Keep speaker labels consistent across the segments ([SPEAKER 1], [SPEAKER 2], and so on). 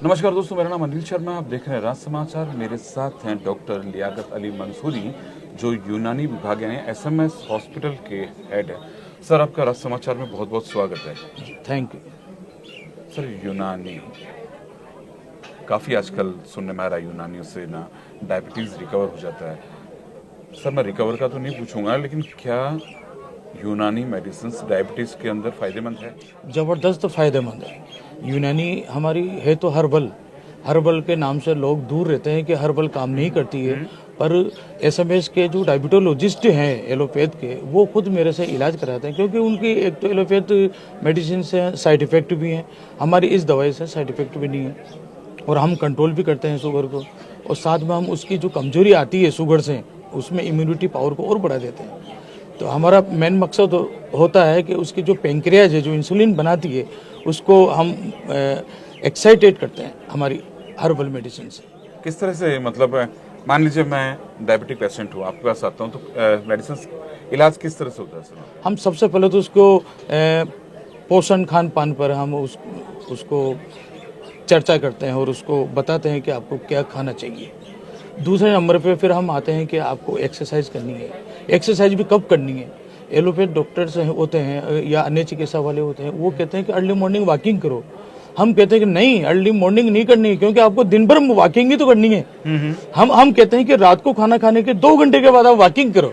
[SPEAKER 1] नमस्कार दोस्तों, मेरा नाम अनिल शर्मा। आप देख रहे हैं राज समाचार। मेरे साथ हैं डॉक्टर लियाकत अली मंसूरी, जो यूनानी विभाग यानी एसएमएस हॉस्पिटल के हेड है। सर, आपका राज समाचार में बहुत बहुत स्वागत है।
[SPEAKER 2] Thank you.
[SPEAKER 1] सर, यूनानी काफ़ी आजकल सुनने में आ रहा है, यूनानियों से ना डायबिटीज़ रिकवर हो जाता है। सर, मैं रिकवर का तो नहीं पूछूंगा, लेकिन क्या यूनानी मेडिसिन डायबिटीज़ के अंदर फ़ायदेमंद है?
[SPEAKER 2] ज़बरदस्त फ़ायदेमंद है। यूनानी हमारी है तो हर्बल के नाम से लोग दूर रहते हैं कि हर्बल काम नहीं करती है, पर एसएमएस के जो डायबिटोलॉजिस्ट हैं एलोपैथ के, वो खुद मेरे से इलाज कराते हैं, क्योंकि उनकी एक तो एलोपैथ मेडिसिन से साइड इफ़ेक्ट भी हैं, हमारी इस दवाई से साइड इफ़ेक्ट भी नहीं है, और हम कंट्रोल भी करते हैं शुगर को, और साथ में हम उसकी जो कमजोरी आती है शुगर से, उसमें इम्यूनिटी पावर को और बढ़ा देते हैं। तो हमारा मेन मकसद होता है कि उसकी जो पेंक्रियाज है, जो इंसुलिन बनाती है, उसको हम एक्साइटेट करते हैं हमारी हर्बल मेडिसिन से।
[SPEAKER 1] किस तरह से, मतलब मान लीजिए मैं डायबिटिक पेशेंट हूँ, आपके पास आता हूँ, तो मेडिसिन इलाज किस तरह से होता है सर?
[SPEAKER 2] हम सबसे पहले तो उसको पोषण खान पान पर हम उसको चर्चा करते हैं और उसको बताते हैं कि आपको क्या खाना चाहिए। दूसरे नंबर पे फिर हम आते हैं कि आपको एक्सरसाइज करनी है। एक्सरसाइज भी कब करनी है? एलोपैथ डॉक्टर्स होते हैं या अन्य चिकित्सा वाले होते हैं, वो कहते हैं कि अर्ली मॉर्निंग वॉकिंग करो। हम कहते हैं कि नहीं, अर्ली मॉर्निंग नहीं करनी है, क्योंकि आपको दिन भर वॉकिंग ही तो करनी है। हम कहते हैं कि रात को खाना खाने के 2 घंटे के बाद आप वॉकिंग करो।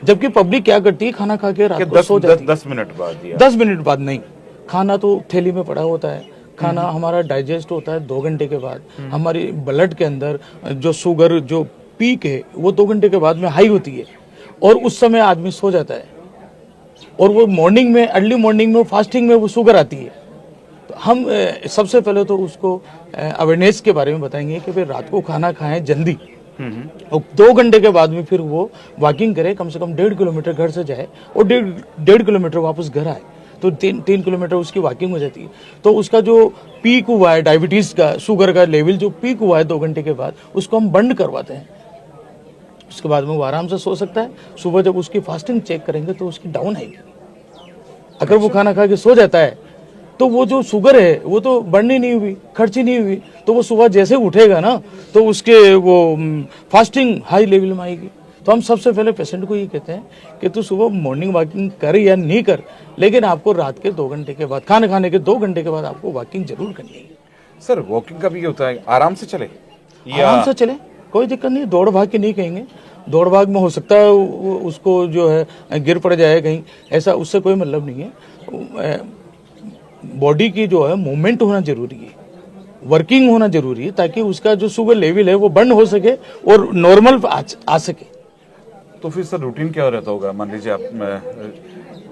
[SPEAKER 2] जबकि पब्लिक क्या करती है, खाना खा के रात को सो जाती है।
[SPEAKER 1] 10 मिनट बाद या
[SPEAKER 2] 10 मिनट बाद नहीं, खाना तो थैली में पड़ा होता है। खाना हमारा डाइजेस्ट होता है 2 घंटे के बाद। हमारी ब्लड के अंदर जो शुगर जो पीक है, वो 2 घंटे के बाद में हाई होती है, और उस समय आदमी सो जाता है, और वो मॉर्निंग में, अर्ली मॉर्निंग में फास्टिंग में वो शुगर आती है। तो हम सबसे पहले तो उसको अवेयरनेस के बारे में बताएंगे कि भाई रात को खाना खाएं जल्दी, और 2 घंटे के बाद में फिर वो वॉकिंग करे, कम से कम 1.5 किलोमीटर घर से जाए और 1.5 किलोमीटर वापस घर आए, तो 3 किलोमीटर उसकी वॉकिंग हो जाती है। तो उसका जो पीक हुआ है डायबिटीज का, शुगर का लेवल जो पीक हुआ है 2 घंटे के बाद, उसको हम बंद करवाते हैं। उसके बाद में वो आराम से सो सकता है। सुबह जब उसकी फास्टिंग चेक करेंगे तो उसकी डाउन आएगी। अगर वो खाना खा के सो जाता है तो वो जो शुगर है वो तो बढ़नी नहीं हुई, खर्ची नहीं हुई, तो वो सुबह जैसे उठेगा ना, तो उसके वो फास्टिंग हाई लेवल में आएगी। तो हम सबसे पहले पेशेंट को ये कहते हैं कि तू सुबह मॉर्निंग वॉकिंग कर या नहीं कर, लेकिन आपको रात के 2 घंटे के बाद, खाना खाने के 2 घंटे के बाद आपको वॉकिंग जरूर करनी है।
[SPEAKER 1] सर, वॉकिंग का भी ये होता है, आराम से चले या
[SPEAKER 2] आराम से चले, कोई दिक्कत नहीं। दौड़ भाग के नहीं कहेंगे, दौड़ भाग में हो सकता है उसको जो है गिर पड़ जाए कहीं, ऐसा उससे कोई मतलब नहीं है। बॉडी की जो है मूवमेंट होना जरूरी है, वर्किंग होना जरूरी है, ताकि उसका जो शुगर लेवल है वो बर्न हो सके और नॉर्मल आ सके।
[SPEAKER 1] तो फिर सर रूटीन क्या रहता होगा? मान लीजिए आप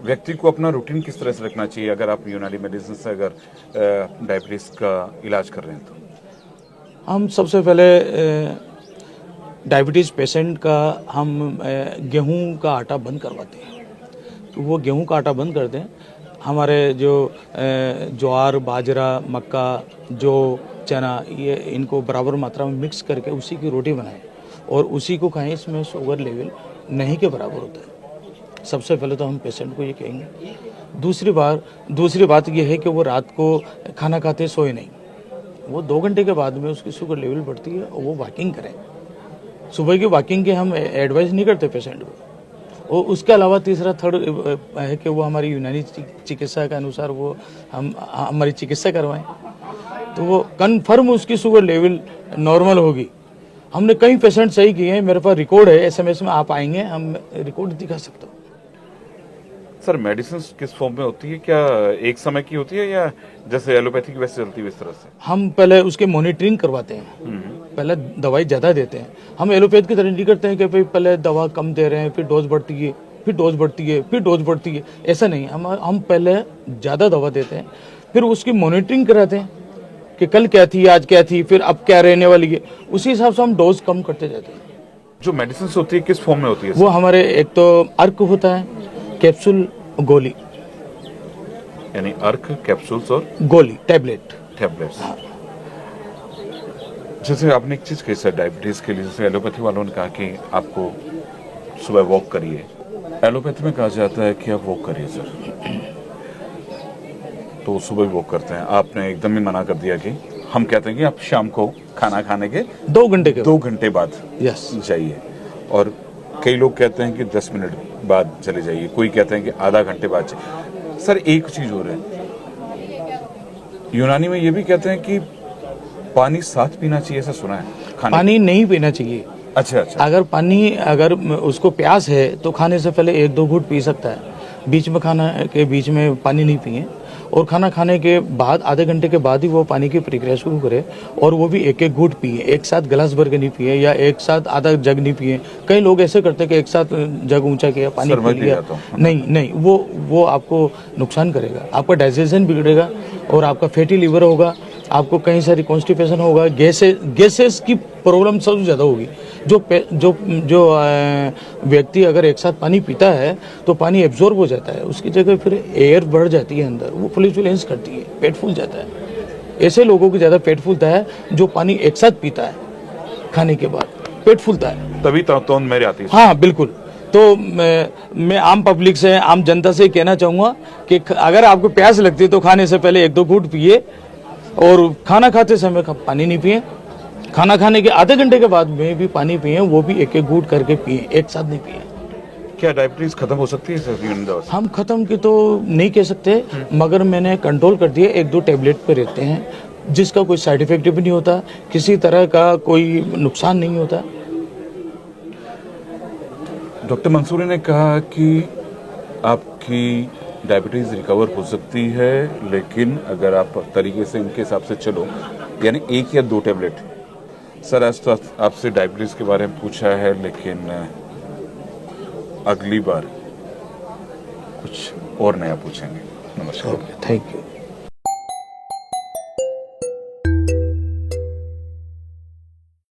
[SPEAKER 1] व्यक्ति को अपना रूटीन किस तरह से रखना चाहिए अगर आप यूनानी मेडिसिन से अगर डायबिटीज का इलाज कर रहे हैं तो?
[SPEAKER 2] हम सबसे पहले डायबिटीज पेशेंट का हम गेहूं का आटा बंद करवाते हैं। तो वो गेहूं का आटा बंद करते हैं। हमारे जो ज्वार, बाजरा, मक्का, जो चना, ये इनको बराबर मात्रा में मिक्स करके उसी की रोटी बनाएं और उसी को खाएं। इसमें शुगर लेवल नहीं के बराबर होता है। सबसे पहले तो हम पेशेंट को ये कहेंगे। दूसरी बात ये है कि वो रात को खाना खाते सोए नहीं, वो 2 घंटे के बाद में उसकी शुगर लेवल बढ़ती है और वो वॉकिंग करें। सुबह की वॉकिंग के हम एडवाइस नहीं करते पेशेंट को। और उसके अलावा थर्ड है कि वो हमारी यूनानी चिकित्सा के अनुसार वो हम हमारी चिकित्सा करवाएं, तो वो कन्फर्म उसकी शुगर लेवल नॉर्मल होगी। हमने कई पेशेंट सही किए हैं, मेरे पास रिकॉर्ड है, एसएमएस में आप आएंगे, हम रिकॉर्ड दिखा सकता हूँ।
[SPEAKER 1] सर, मेडिसिन किस फॉर्म में होती है? क्या एक समय की होती है या जैसे एलोपैथी की वैसे चलती है इस तरह से?
[SPEAKER 2] हम पहले उसके मॉनिटरिंग करवाते हैं, पहले दवाई ज़्यादा देते हैं। हम एलोपैथ की तरह नहीं करते हैं कि भाई पहले दवा कम दे रहे हैं, फिर डोज बढ़ती है, फिर डोज बढ़ती है, फिर डोज बढ़ती है, ऐसा नहीं। हम पहले ज़्यादा दवा देते हैं, फिर उसकी मॉनिटरिंग कराते हैं कि कल क्या थी, आज क्या थी, फिर अब क्या रहने वाली है। उसी हिसाब से हम डोज कम करते जाते हैं।
[SPEAKER 1] जो मेडिसिन होती है किस फॉर्म में होती है?
[SPEAKER 2] वो हमारे एक तो अर्क होता है, कैप्सूल, गोली,
[SPEAKER 1] यानी अर्क, कैप्सूल्स और
[SPEAKER 2] गोली,
[SPEAKER 1] टैबलेट्स। जैसे आपने एक चीज कही सर डायबिटीज के लिए, जैसे एलोपैथी वालों ने कहा कि आपको सुबह वॉक करिए, एलोपैथी में कहा जाता है कि आप वॉक करिए। सर, तो सुबह वॉक करते हैं, आपने एकदम ही मना कर दिया कि हम कहते हैं कि आप शाम को खाना खाने के
[SPEAKER 2] 2 घंटे के
[SPEAKER 1] 2 घंटे बाद
[SPEAKER 2] यस
[SPEAKER 1] जाइए, और कई लोग कहते हैं कि 10 मिनट बाद चले जाइए, कोई कहते हैं कि आधा घंटे बाद जाइए। सर एक चीज हो रहा है, यूनानी में ये भी कहते हैं कि पानी साथ पीना चाहिए, ऐसा सुना है खाने।
[SPEAKER 2] पानी नहीं पीना चाहिए।
[SPEAKER 1] अच्छा अच्छा,
[SPEAKER 2] अगर उसको प्यास है तो खाने से पहले 1-2 घूंट पी सकता है, बीच में खाना के बीच में पानी नहीं पिए, और खाना खाने के बाद आधे घंटे के बाद ही वो पानी की प्रक्रिया शुरू करे, और वो भी 1-1 घूंट पिए, एक साथ गिलास भर के नहीं पिए या एक साथ आधा जग नहीं पिए। कई लोग ऐसे करते हैं कि एक साथ जग ऊंचा किया, पानी
[SPEAKER 1] सर, मैं
[SPEAKER 2] पी
[SPEAKER 1] भी
[SPEAKER 2] लिया।
[SPEAKER 1] जाता हूँ।
[SPEAKER 2] नहीं, वो आपको नुकसान करेगा, आपका डाइजेशन बिगड़ेगा और आपका फैटी लीवर होगा, आपको कई सारी कॉन्स्टिपेशन होगा, गैसेस की प्रॉब्लम सबसे ज़्यादा होगी। जो व्यक्ति अगर एक साथ पानी पीता है तो पानी एब्जॉर्ब हो जाता है, उसकी जगह फिर एयर बढ़ जाती है अंदर, वो फ्लैचुलेंस करती है, पेट फूल जाता है। ऐसे लोगों की ज़्यादा पेट फूलता है जो पानी एक साथ पीता है, खाने के बाद पेट फूलता है,
[SPEAKER 1] तभी तौंद मेरे आती है।
[SPEAKER 2] हाँ बिल्कुल। तो मैं आम पब्लिक से, आम जनता से कहना चाहूँगा कि अगर आपको प्यास लगती है तो खाने से पहले 1-2 घूंट पिए, और खाना खाते समय पानी नहीं पिए। खाना खाने के आधे घंटे के बाद में भी पानी पिए, वो भी 1-1 घूंट करके पिए, एक साथ नहीं पिए।
[SPEAKER 1] क्या डायबिटीज खत्म हो सकती है सर यूनानी दवा से?
[SPEAKER 2] हम खत्म की तो नहीं कह सकते, मगर मैंने कंट्रोल कर दिया, 1-2 टेबलेट पे रहते हैं, जिसका कोई साइड इफेक्ट भी नहीं होता, किसी तरह का कोई नुकसान नहीं होता।
[SPEAKER 1] डॉक्टर मंसूरी ने कहा कि आपकी डायबिटीज रिकवर हो सकती है, लेकिन अगर आप तरीके से उनके हिसाब से चलो, यानी 1 या 2 टेबलेट। सर आज तो आपसे डायबिटीज के बारे में पूछा है, लेकिन अगली बार कुछ और नया पूछेंगे। नमस्कार।
[SPEAKER 2] Thank you.